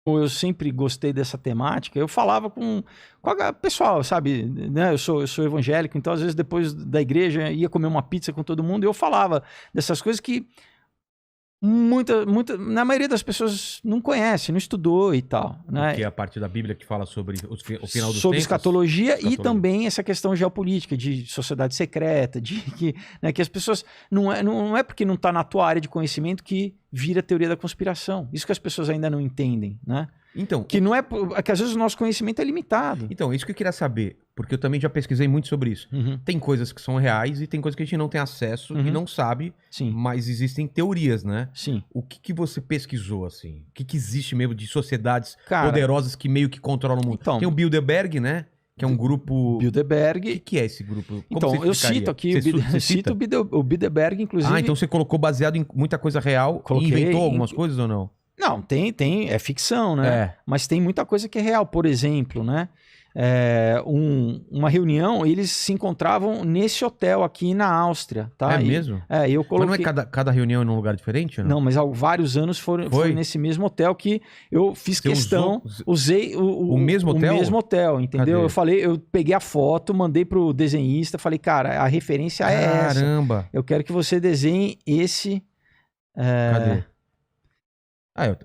eu sempre gostei dessa temática, eu falava com a pessoal, sabe, né? Eu sou evangélico, então às vezes depois da igreja ia comer uma pizza com todo mundo e eu falava dessas coisas que na maioria das pessoas não conhece, não estudou e tal, né? Que é a parte da Bíblia que fala sobre o final dos Sobre tempos. escatologia e também essa questão geopolítica, de sociedade secreta, de que, né, que as pessoas... Não é porque não está na tua área de conhecimento que vira teoria da conspiração. Isso que as pessoas ainda não entendem, né? Então, que não é que às vezes o nosso conhecimento é limitado. Então, isso que eu queria saber, porque eu também já pesquisei muito sobre isso. Tem coisas que são reais e tem coisas que a gente não tem acesso e não sabe, mas existem teorias, né? Sim. O que você pesquisou, assim? O que existe mesmo de sociedades poderosas que meio que controlam o mundo? Então, tem o Bilderberg, né? Que é um grupo... Bilderberg. O que é esse grupo? Como então, eu cito aqui, cito o Bilderberg, inclusive... Ah, então você colocou baseado em muita coisa real e inventou algumas coisas ou não? Não, é ficção, né? Mas tem muita coisa que é real. Por exemplo, né? Uma reunião, eles se encontravam nesse hotel aqui na Áustria, tá? Mesmo? Eu coloquei... Mas não é cada reunião em um lugar diferente, ou não? Não, mas há vários anos foi nesse mesmo hotel que eu fiz questão, usei o mesmo hotel? O mesmo hotel, entendeu? Cadê? Eu peguei a foto, mandei pro desenhista, falei, cara, a referência é essa. Caramba! Eu quero que você desenhe esse... Cadê?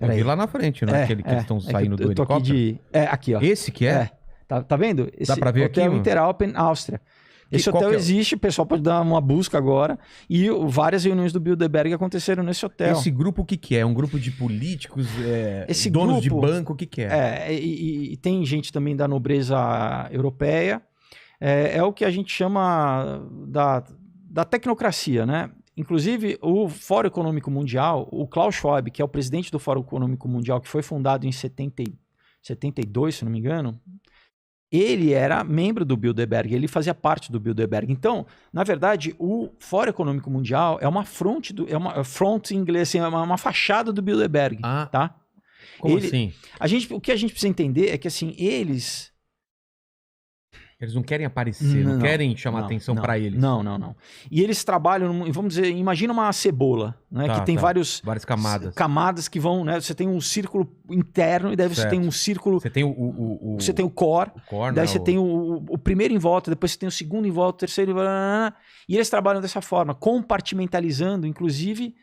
Eu vi lá na frente, não é aquele que eles estão saindo do helicóptero? Aqui, ó. Esse que é? Tá vendo? Dá pra ver aqui? Hotel Interalpen, Áustria. Esse hotel existe, o pessoal pode dar uma busca agora. E várias reuniões do Bilderberg aconteceram nesse hotel. Esse grupo o que é? Um grupo de políticos, donos de banco, o que é? E tem gente também da nobreza europeia. É o que a gente chama da tecnocracia, né? Inclusive, o Fórum Econômico Mundial, o Klaus Schwab, que é o presidente do Fórum Econômico Mundial, que foi fundado em 72, se não me engano, ele era membro do Bilderberg, ele fazia parte do Bilderberg. Então, na verdade, o Fórum Econômico Mundial é uma front em inglês, assim, é uma fachada do Bilderberg, tá? Como assim? O que a gente precisa entender é que, assim, eles não querem aparecer, não querem chamar atenção para eles. Não. E eles trabalham, vamos dizer, imagina uma cebola, né? Que tem várias camadas. Camadas que vão, né? Você tem um círculo interno e daí você tem um círculo... Você tem Você tem o core, daí você tem o primeiro em volta, depois você tem o segundo em volta, o terceiro... E eles trabalham dessa forma, compartimentalizando, inclusive,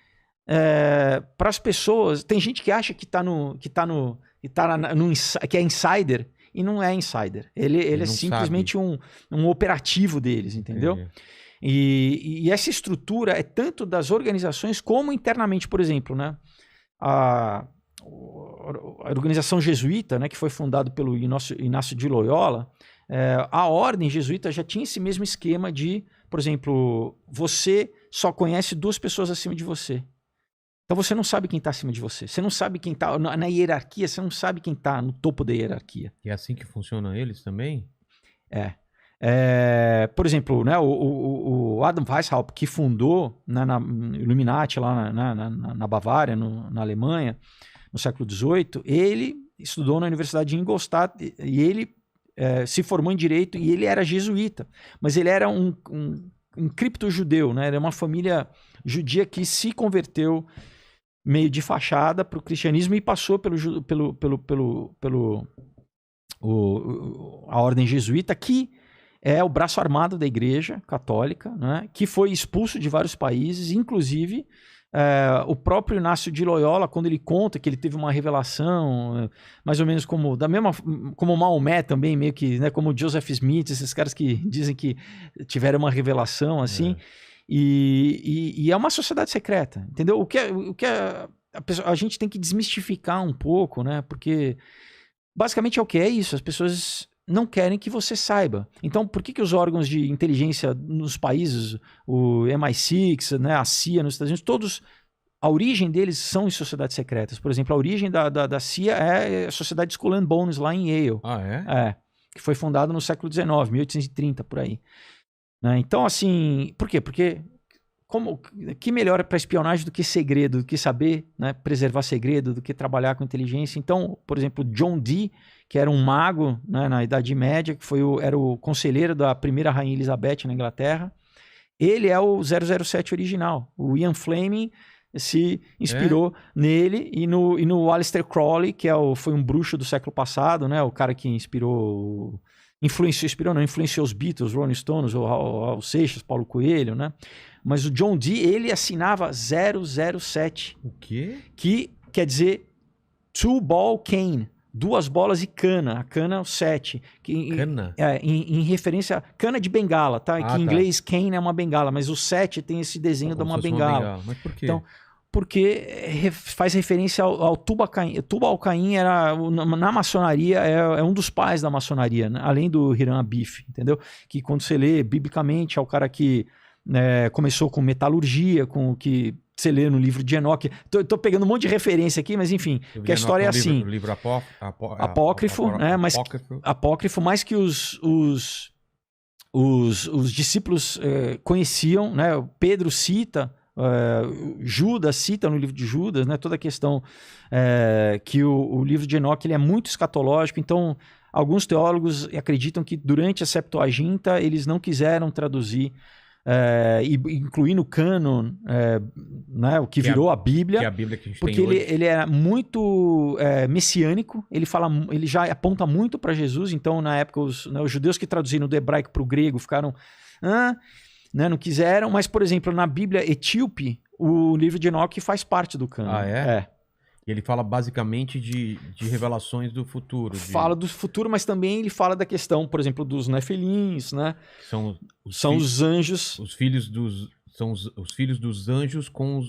para as pessoas... Tem gente que acha que é insider... E não é insider. Ele é simplesmente um operativo deles, entendeu? E essa estrutura é tanto das organizações como internamente, por exemplo, né? A organização jesuíta, né, que foi fundada pelo Inácio de Loyola, a ordem jesuíta já tinha esse mesmo esquema de, por exemplo, você só conhece 2 pessoas acima de você. Então você não sabe quem está acima de você. Você não sabe quem está na hierarquia, você não sabe quem está no topo da hierarquia. E é assim que funcionam eles também? Por exemplo, né, o Adam Weishaupt, que fundou, né, na Illuminati lá na Bavária, na Alemanha, no século XVIII, ele estudou na Universidade de Ingolstadt e ele se formou em Direito e ele era jesuíta. Mas ele era um cripto-judeu, né? Era uma família judia que se converteu meio de fachada para o cristianismo e passou a ordem jesuíta, que é o braço armado da Igreja Católica, né, que foi expulso de vários países, inclusive o próprio Inácio de Loyola, quando ele conta que ele teve uma revelação, mais ou menos como Maomé também, meio que, né, como Joseph Smith, esses caras que dizem que tiveram uma revelação assim. E é uma sociedade secreta, entendeu? O que a gente tem que desmistificar um pouco, né? Porque basicamente é o que é isso, as pessoas não querem que você saiba. Então, por que os órgãos de inteligência nos países, o MI6, né, a CIA nos Estados Unidos, todos, a origem deles são em sociedades secretas. Por exemplo, a origem da CIA é a Sociedade Skull and Bones lá em Yale. Que foi fundada no século XIX, 1830, por aí. Então, assim, por quê? Porque que melhor para espionagem do que segredo, do que saber, né, preservar segredo, do que trabalhar com inteligência. Então, por exemplo, John Dee, que era um mago, né, na Idade Média, que era o conselheiro da primeira rainha Elizabeth na Inglaterra, ele é o 007 original. O Ian Fleming se inspirou nele e no Aleister Crowley, que foi um bruxo do século passado, né? O cara que influenciou os Beatles, Rolling Stones, o Raul Seixas, Paulo Coelho, né? Mas o John Dee, ele assinava 007. O quê? Que quer dizer two ball cane, 2 bolas e cana. A cana é o 7. Cana? Em referência a cana de bengala, tá? Que em inglês cane é uma bengala, mas o 7 tem esse desenho de uma bengala. Mas por quê? Então, porque faz referência ao Tubal-Caim. Tubal-Caim na maçonaria é um dos pais da maçonaria, né? Além do Hiram Abif, entendeu? Que quando você lê biblicamente é o cara que começou com metalurgia, com o que você lê no livro de Enoque. Tô pegando um monte de referência aqui, mas enfim, que a história é assim. O livro apócrifo, né? Mas apócrifo, mais que os discípulos conheciam, né? Pedro cita, Judas cita no livro de Judas, né? Toda a questão que o livro de Enoque ele é muito escatológico. Então, alguns teólogos acreditam que durante a Septuaginta eles não quiseram traduzir e incluir no cânon, né, o que virou a Bíblia, que é a Bíblia que a gente porque tem hoje. ele é muito messiânico, ele já aponta muito para Jesus. Então na época os judeus que traduziram do hebraico para o grego ficaram né, não quiseram, mas por exemplo na Bíblia etíope o livro de Enoque faz parte do cânon. E ele fala basicamente de revelações do futuro. Fala do futuro, mas também ele fala da questão, por exemplo, dos nefilins, né? São os anjos. Os filhos dos anjos com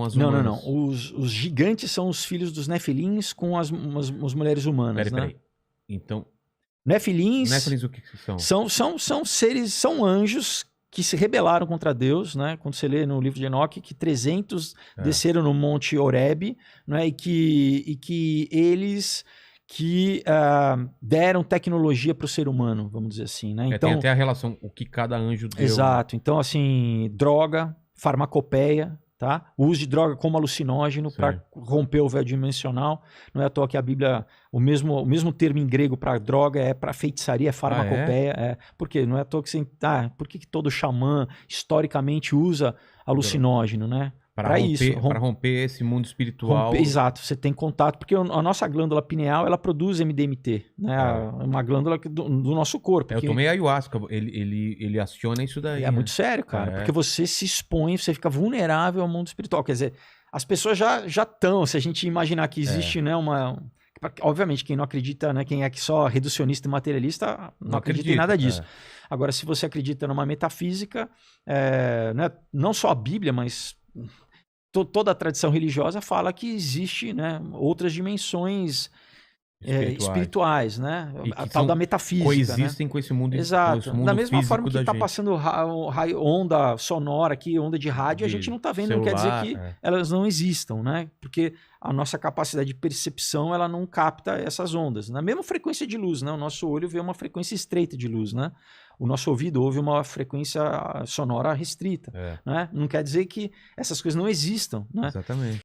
as humanas. Não. Os gigantes são os filhos dos nefilins com as mulheres humanas, né? Peraí. Então... Nefilins o que são? São seres, são anjos que se rebelaram contra Deus, né? Quando você lê no livro de Enoque que 300 desceram no Monte Horebe, né? E que eles deram tecnologia para o ser humano, vamos dizer assim, né? Então, tem até a relação, o que cada anjo deu. Exato. Então, assim, droga, farmacopeia, tá? O uso de droga como alucinógeno para romper o véu dimensional. Não é à toa que a Bíblia, o mesmo termo em grego para droga é para feitiçaria, é farmacopeia. Porque não é à toa que por que todo xamã historicamente usa alucinógeno, né? Para isso. Para romper esse mundo espiritual. Exato, você tem contato, porque a nossa glândula pineal, ela produz MDMT, né? Uma glândula do nosso corpo. Eu tomei ayahuasca, ele aciona isso daí. É muito sério, cara, porque você se expõe, você fica vulnerável ao mundo espiritual. Quer dizer, as pessoas já estão, se a gente imaginar que existe, né, obviamente, quem não acredita, né, quem é que só reducionista e materialista, não acredita em nada disso. Agora, se você acredita numa metafísica, né, não só a Bíblia, mas toda a tradição religiosa fala que existe, né, outras dimensões espirituais, né? A tal da metafísica. Coexistem, né? Com esse mundo. Exato. Da mesma forma que está passando onda sonora aqui, onda de rádio, a gente não está vendo, celular, não quer dizer que elas não existam, né? Porque a nossa capacidade de percepção, ela não capta essas ondas. Na mesma frequência de luz, né? O nosso olho vê uma frequência estreita de luz, né? O nosso ouvido ouve uma frequência sonora restrita, né? Não quer dizer que essas coisas não existam, né? Exatamente.